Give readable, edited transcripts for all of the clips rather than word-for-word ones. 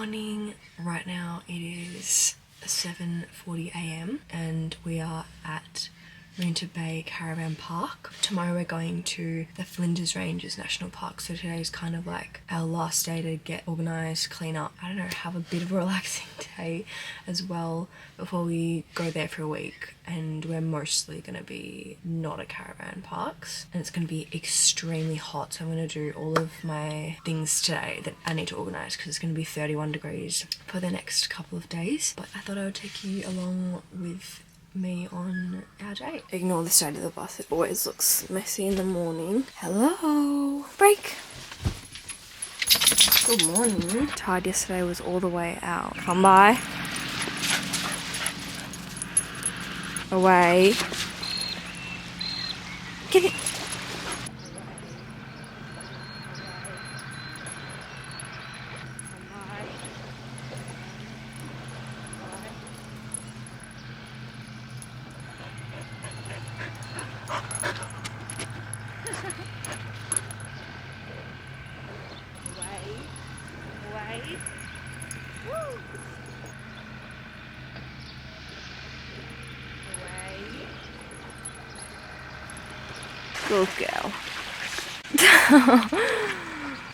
morning. Right now it is 7:40 a.m. and we are at Moonta Bay Caravan Park. Tomorrow we're going to the Flinders Ranges National Park, so today is kind of like our last day to get organised, clean up, I don't know, have a bit of a relaxing day as well before we go there for a week. And we're mostly going to be not at caravan parks, and it's going to be extremely hot, so I'm going to do all of my things today that I need to organise because it's going to be 31 degrees for the next couple of days. But I thought I would take you along with me on our day. Ignore the state of the bus, it always looks messy in the morning. Hello! Break! Good morning. Tide yesterday was all the way out. Come by. Away. Get it! Good girl.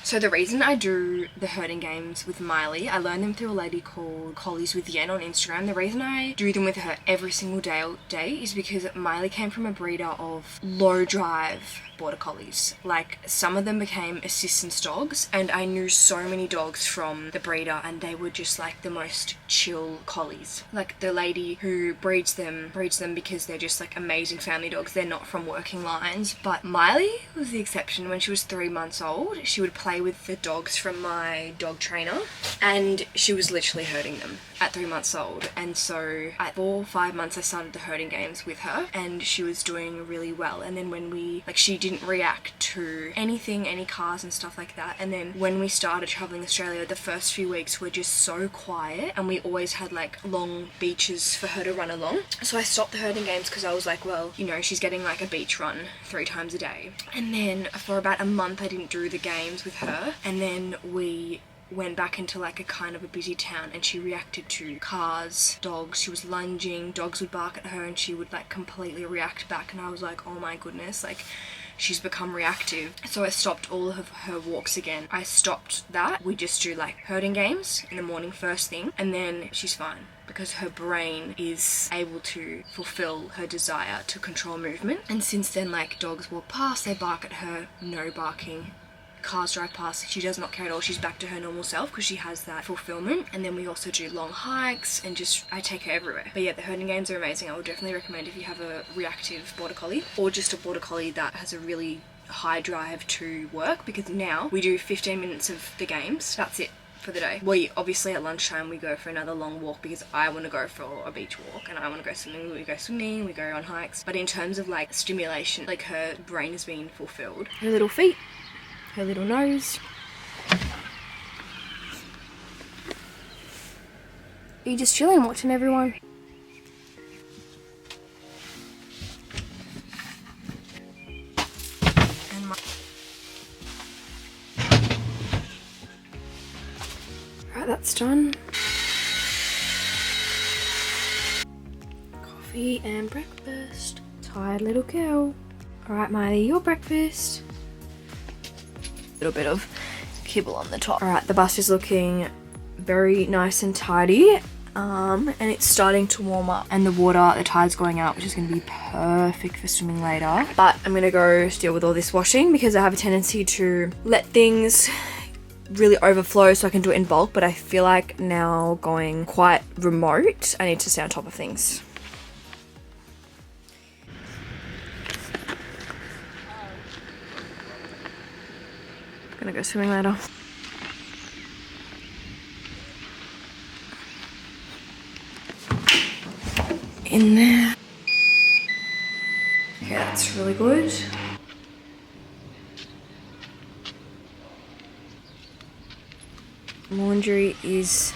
So the reason I do the herding games with Miley, I learned them through a lady called Collies with Yen on Instagram. The reason I do them with her every single day is because Miley came from a breeder of low drive border collies. Like, some of them became assistance dogs, and I knew so many dogs from the breeder, and they were just like the most chill collies. Like, the lady who breeds them because they're just like amazing family dogs. They're not from working lines. But Miley was the exception. When she was 3 months old, she would play with the dogs from my dog trainer, and she was literally herding them at 3 months old. And so at 4 or 5 months I started the herding games with her, and she was doing really well. And then when we, like, she didn't react to anything, any cars and stuff like that. And then when we started traveling Australia, the first few weeks were just so quiet, and we always had like long beaches for her to run along. So I stopped the herding games because I was like, well, you know, she's getting like a beach run 3 times a day. And then for about a month I didn't do the games with her, and then we went back into like a kind of a busy town, and she reacted to cars, dogs. She was lunging, dogs would bark at her and she would like completely react back, and I was like, oh my goodness, like, she's become reactive. So I stopped all of her walks again. I stopped that. We just do like herding games in the morning first thing, and then she's fine because her brain is able to fulfill her desire to control movement. And since then, like, dogs walk past, they bark at her, no barking. Cars drive past, she does not care at all. She's back to her normal self because she has that fulfillment. And then we also do long hikes, and just, I take her everywhere. But yeah, the herding games are amazing. I would definitely recommend if you have a reactive border collie, or just a border collie that has a really high drive to work, because now we do 15 minutes of the games. That's it for the day. We obviously at lunchtime we go for another long walk because I want to go for a beach walk, and I want to go swimming. We go swimming, we go on hikes. But in terms of like stimulation, like, her brain has been fulfilled. Her little feet, her little nose. Are you just chilling, watching everyone? Right, that's done. Coffee and breakfast. Tired little girl. Alright, Miley, your breakfast. Little bit of kibble on the top. Alright, the bus is looking very nice and tidy, and it's starting to warm up, and the tide's going out, which is going to be perfect for swimming later. But I'm going to go deal with all this washing because I have a tendency to let things really overflow so I can do it in bulk, but I feel like now going quite remote, I need to stay on top of things. Gonna go swimming later. In there. Okay, that's really good. Laundry is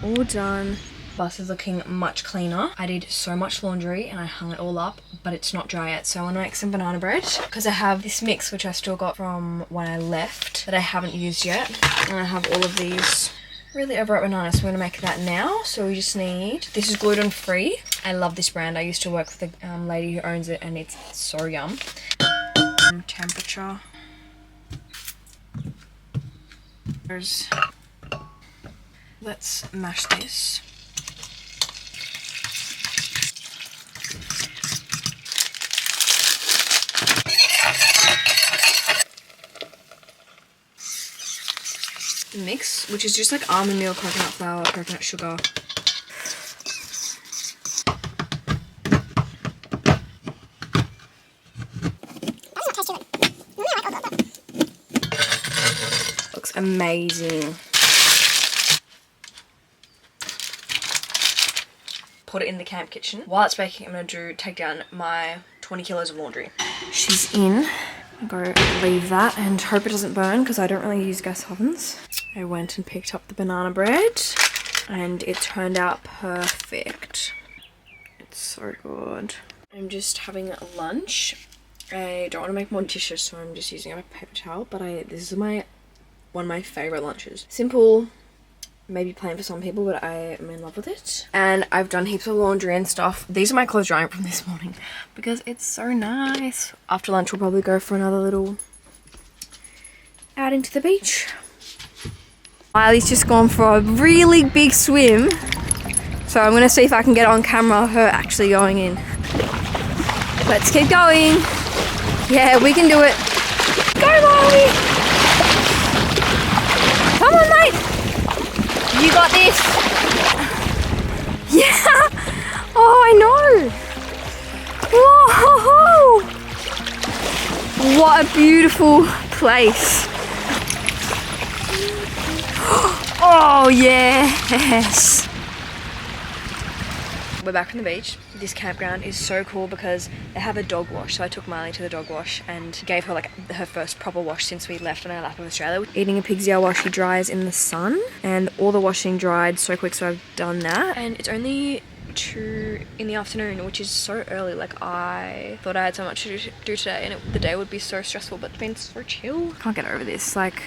all done. Bus is looking much cleaner. I did so much laundry and I hung it all up, but it's not dry yet. So I want to make some banana bread because I have this mix which I still got from when I left that I haven't used yet. And I have all of these Really overripe banana, so we're gonna make that now. So we just need, this is gluten free. I love this brand. I used to work with the lady who owns it, and it's so yum. Temperature. Let's mash this. The mix, which is just like almond milk, coconut flour, coconut sugar. Looks amazing. Put it in the camp kitchen. While it's baking, I'm gonna take down my 20 kilos of laundry. She's in. I'll go leave that and hope it doesn't burn because I don't really use gas ovens. I went and picked up the banana bread and it turned out perfect. It's so good. I'm just having lunch. I don't want to make more dishes, so I'm just using a paper towel, but this is one of my favorite lunches. Simple, maybe plain for some people, but I am in love with it. And I've done heaps of laundry and stuff. These are my clothes drying from this morning because it's so nice. After lunch we'll probably go for another little outing to the beach. Miley's just gone for a really big swim, so I'm gonna see if I can get on camera her actually going in. Let's keep going. Yeah, we can do it. Go, Miley! Come on, mate! You got this. Yeah. Oh, I know. Whoa. What a beautiful place. Oh, yes. We're back from the beach. This campground is so cool because they have a dog wash. So I took Miley to the dog wash and gave her like her first proper wash since we left on our lap of Australia. Eating a pig's ear while she dries in the sun, and all the washing dried so quick, so I've done that. And it's only 2 in the afternoon, which is so early. Like, I thought I had so much to do today and the day would be so stressful, but it's been so chill. Can't get over this. Like,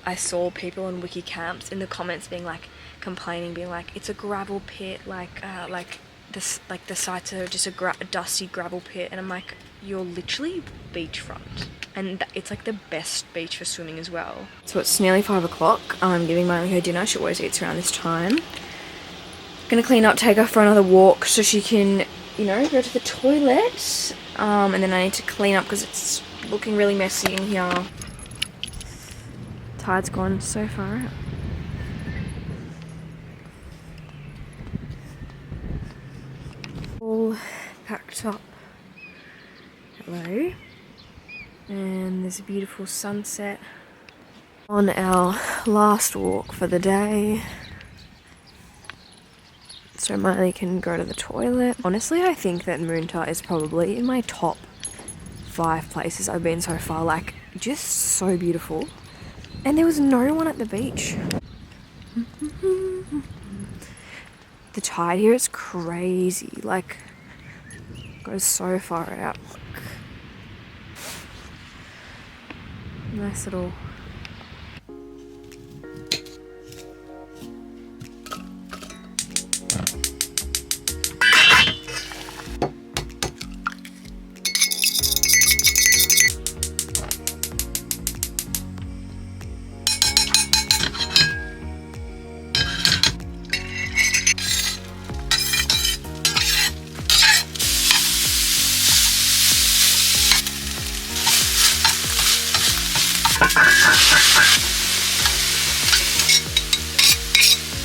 I saw people on wiki camps in the comments being like, complaining, being like, it's a gravel pit, like the sites are just a dusty gravel pit, and I'm like, you're literally beachfront, and it's like the best beach for swimming as well. So it's nearly 5 o'clock. I'm giving Miley her dinner. She always eats around this time. Gonna clean up, take her for another walk so she can, you know, go to the toilet, and then I need to clean up because it's looking really messy in here. Tide's gone so far out. All packed up. Hello. And there's a beautiful sunset on our last walk for the day. So Miley can go to the toilet. Honestly, I think that Moonta is probably in my top 5 places I've been so far. Like, just so beautiful. And there was no one at the beach. The tide here is crazy, like, goes so far out. Nice little.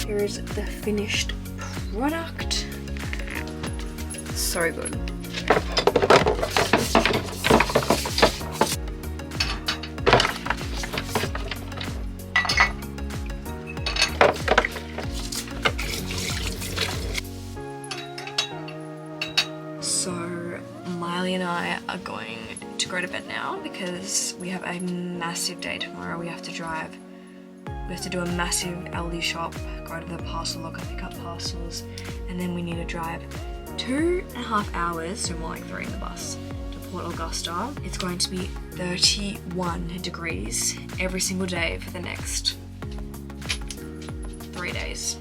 Here's the finished product. So good. So Miley and I are going to go to bed now because we have a massive day tomorrow. We have to drive. We have to do a massive Aldi shop, go to the parcel locker, pick up parcels, and then we need to drive 2.5 hours, so more like 3 in the bus, to Port Augusta, it's going to be 31 degrees every single day for the next 3 days.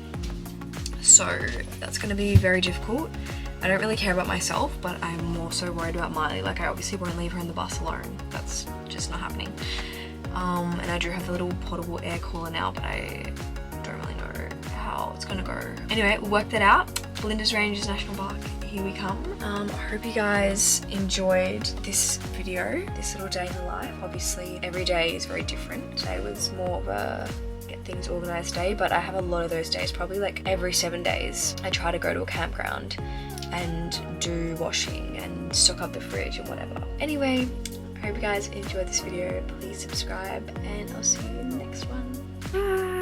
So that's going to be very difficult. I don't really care about myself, but I'm more so worried about Miley. Like, I obviously won't leave her in the bus alone. That's just not happening. And I do have a little portable air cooler now, but I don't really know how it's gonna go. Anyway, we'll work that out. Flinders Ranges National Park, here we come. I hope you guys enjoyed this video, this little day in the life. Obviously, every day is very different. Today was more of a get things organized day, but I have a lot of those days, probably like every 7 days. I try to go to a campground and do washing and stock up the fridge and whatever. Anyway, I hope you guys enjoyed this video. Please subscribe and I'll see you in the next one. Bye!